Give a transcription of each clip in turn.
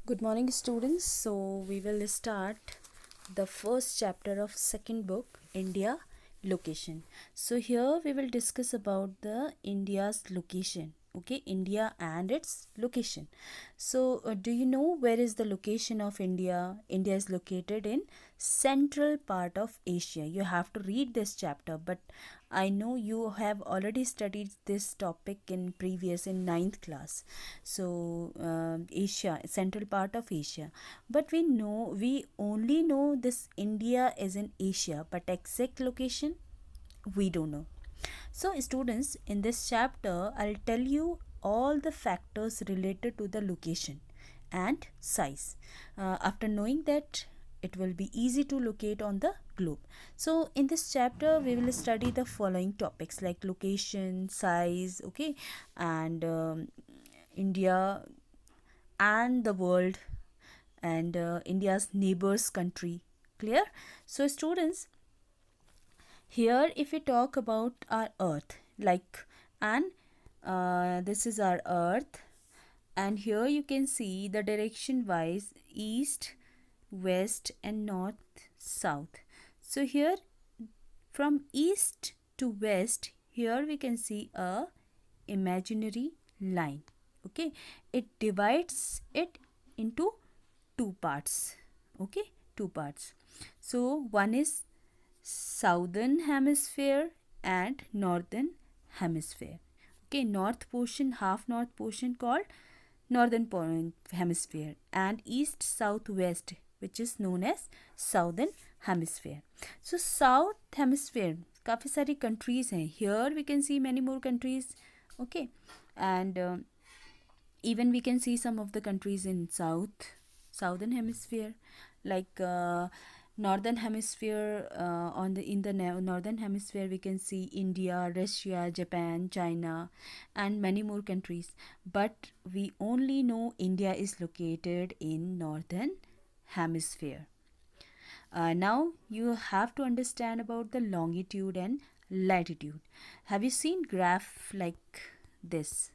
Good morning, students. So we will start the first chapter of second book, India location. So here we will discuss about the India's location. Okay, India and its location. So do you know where is the location of India? India is located in central part of Asia. You have to read this chapter, but I know you have already studied this topic in previous in ninth class. So Asia, central part of Asia, but we only know this India is in Asia, but exact location we don't know. So students, in this chapter I'll tell you all the factors related to the location and size. After knowing that, it will be easy to locate on the globe. So in this chapter we will study the following topics like location, size, okay, and India and the world, and India's neighbors country. Clear? So students, here if we talk about our earth, like, and this is our earth, and here you can see the direction wise east, west and north, south. So here from east to west, here we can see a imaginary line. Okay, it divides it into two parts. Okay, two parts. So one is southern hemisphere and northern hemisphere. Okay, north portion, half north portion called hemisphere, and east southwest, which is known as southern hemisphere. So south hemisphere, काफ़ी सारी countries हैं. Here we can see many more countries. Okay, and even we can see some of the countries in southern hemisphere, like northern hemisphere. On the in the northern hemisphere we can see India, Russia, Japan, China and many more countries, but we only know India is located in northern hemisphere. Now you have to understand about the longitude and latitude. Have you seen graph like this?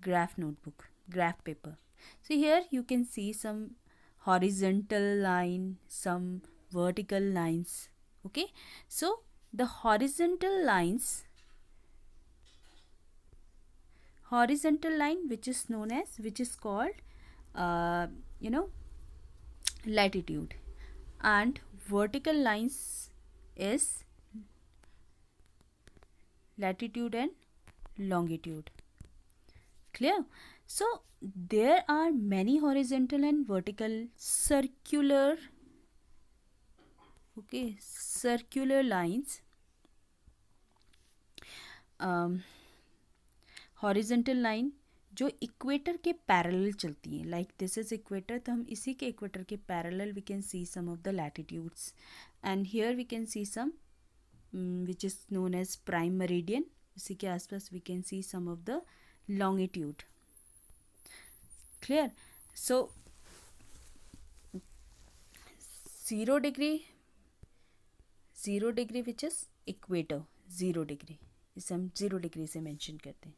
Graph notebook, graph paper. So here you can see some horizontal line, some vertical lines. Okay, so the horizontal line which is known as, which is called uh, you know latitude, and vertical lines is latitude and longitude. Clear? So there are many horizontal and vertical circular, okay, circular lines. Horizontal line जो equator के parallel चलती हैं, like this is equator, तो हम इसी के equator के parallel we can see some of the latitudes, and here we can see some which is known as prime meridian. इसी के आसपास we can see some of the longitude. Clear? So 0 degree, 0 degree which is equator, 0 degree, इसे हम 0 degree से mention करते हैं.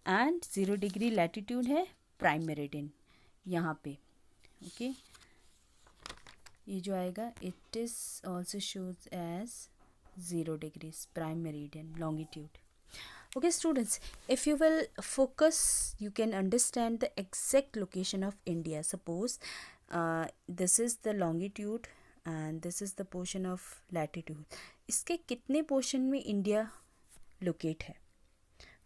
And 0 degree latitude है prime meridian यहाँ पे. ओके, ये जो आएगा it is also shows as 0 degrees prime meridian longitude. Okay students, if you will focus, you can understand the exact location of India. Suppose this is the longitude and this is the portion of latitude. इसके कितने portion में India locate है?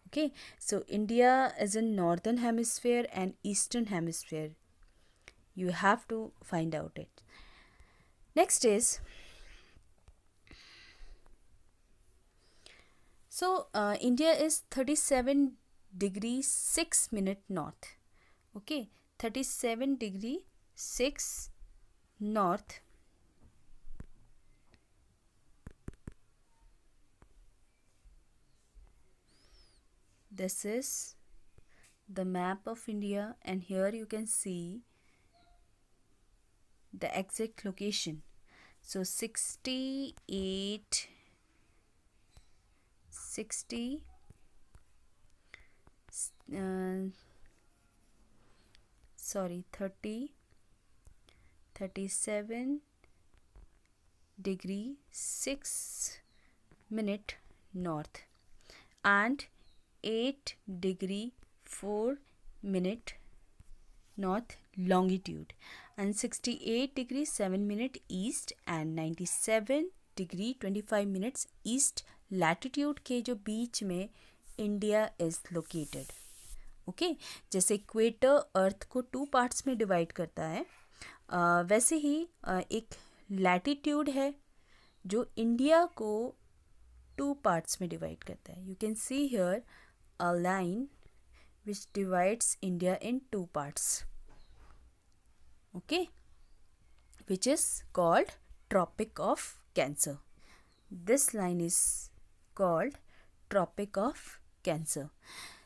Okay, so India is in northern hemisphere and eastern hemisphere. You have to find out it. Next is, so India is 37 degree 6 minute north. Okay, 37 degree 6 north. This is the map of India, and here you can see the exact location. So 68 60 37 degree 6 minute north and 8 degree 4 minute north longitude and 68 degree 7 minute east and 97 degree 25 minutes east latitude के जो बीच में India is located. Okay, जैसे equator अर्थ को 2 parts में divide करता है, वैसे ही एक लैटिट्यूड है जो इंडिया को 2 पार्ट्स में डिवाइड करता है. You can see here a line which divides India in 2 parts, okay, which is called Tropic of Cancer. This line is called Tropic of Cancer.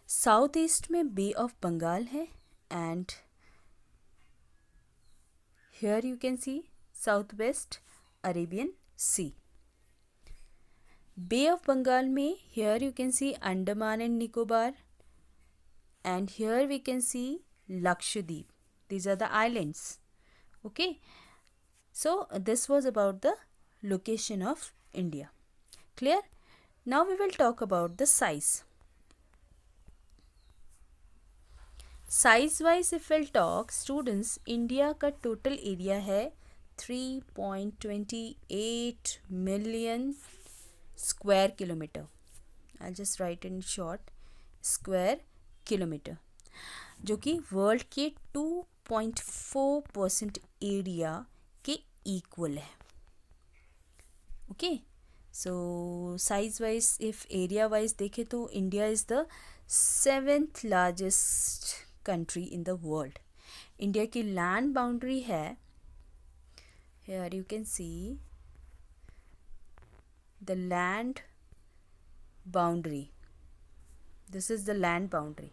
South east में bay of Bengal है and here you can see south west Arabian sea. Bay of Bengal में here you can see Andaman and Nicobar and here we can see Lakshadweep. These are the islands. Okay, so this was about the location of India. Clear? Now we will talk about the size. Size wise if we'll talk, students, India का total area है 3.28 million square kilometer. I'll just write in short, square kilometre, जो कि world के 2.4% area के equal है. Okay, so size wise if area wise देखें तो India is the 7th largest country in the world. India की land boundary है, here you can see the land boundary. This is the land boundary.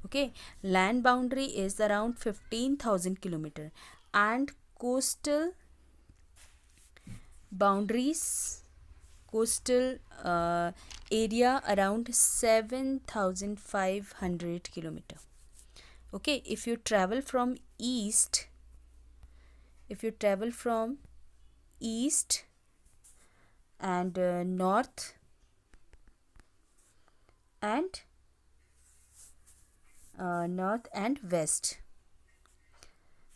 Okay, land boundary is around 15,000 kilometer and coastal boundaries, coastal area around 7,500 kilometer. Okay, if you travel from east, and north and west,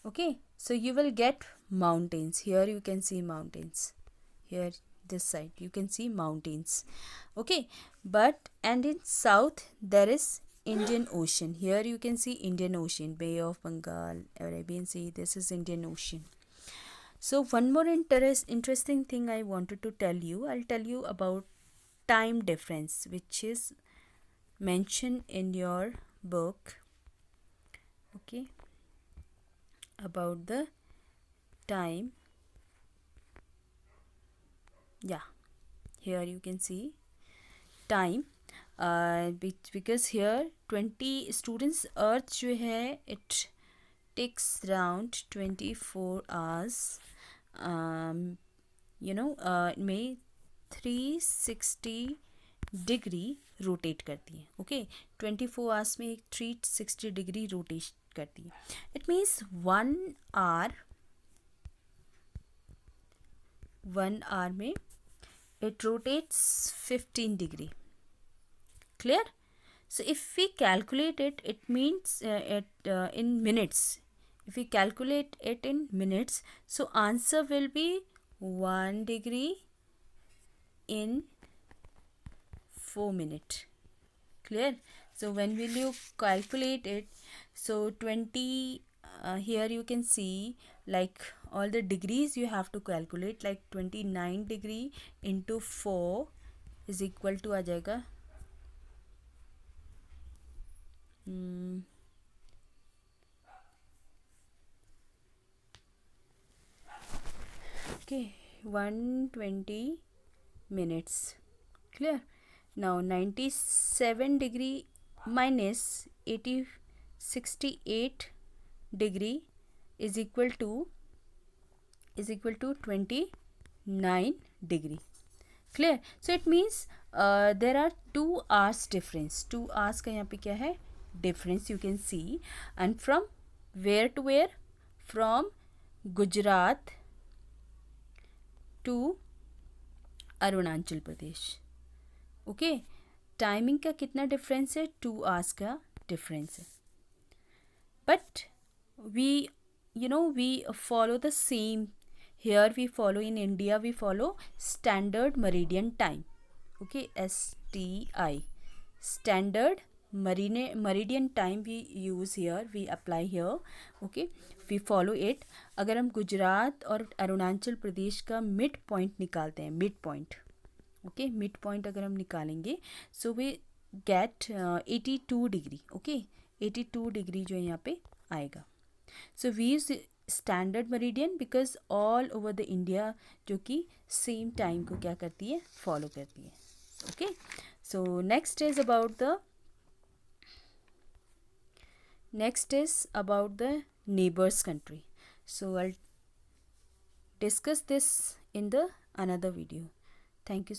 okay, so you will get mountains. Here you can see mountains, here this side you can see mountains. Okay, but and in south there is Indian Ocean. Here you can see Indian Ocean, Bay of Bengal, Arabian Sea. This is Indian Ocean. So one more interesting thing I wanted to tell you. I'll tell you about time difference, which is mentioned in your book. Okay, about the time. Yeah, here you can see time, because here 20 students earth जो है it takes around 24 hours, में 360 degree rotate करती है. Okay, 24 hours में 360 degree rotate करती है. It means 1 hour में it rotates 15 degree. Clear? So if we calculate it means in minutes. If we calculate it in minutes, so answer will be 1 degree in 4 minutes. Clear? So when will you calculate it? So 20, here you can see like all the degrees you have to calculate, like 29 degree into 4 is equal to आ जाएगा okay 120 minutes. Clear? Now 97 degree minus 68 degree is equal to 29 degree. Clear? So it means there are 2 hours difference. 2 hours का यहाँ पे क्या है difference you can see, and from where to where, from Gujarat to Arunachal Pradesh. Okay, timing का कितना difference है, 2 hours का difference है. But we we follow the same. Here we follow, in India we follow standard meridian time. Okay, STI, standard meridian time we use here, we apply here. Okay, we follow it. अगर हम गुजरात और अरुणाचल प्रदेश का mid point निकालते हैं, mid point, okay, mid point अगर हम निकालेंगे, so we get 82 degree. Okay, 82 degree जो यहाँ पे आएगा. So we use standard meridian because all over the India जो कि सेम टाइम को क्या करती है, फॉलो करती है. Okay, so next is about the neighbours country. So I discuss this in the another video. Thank you.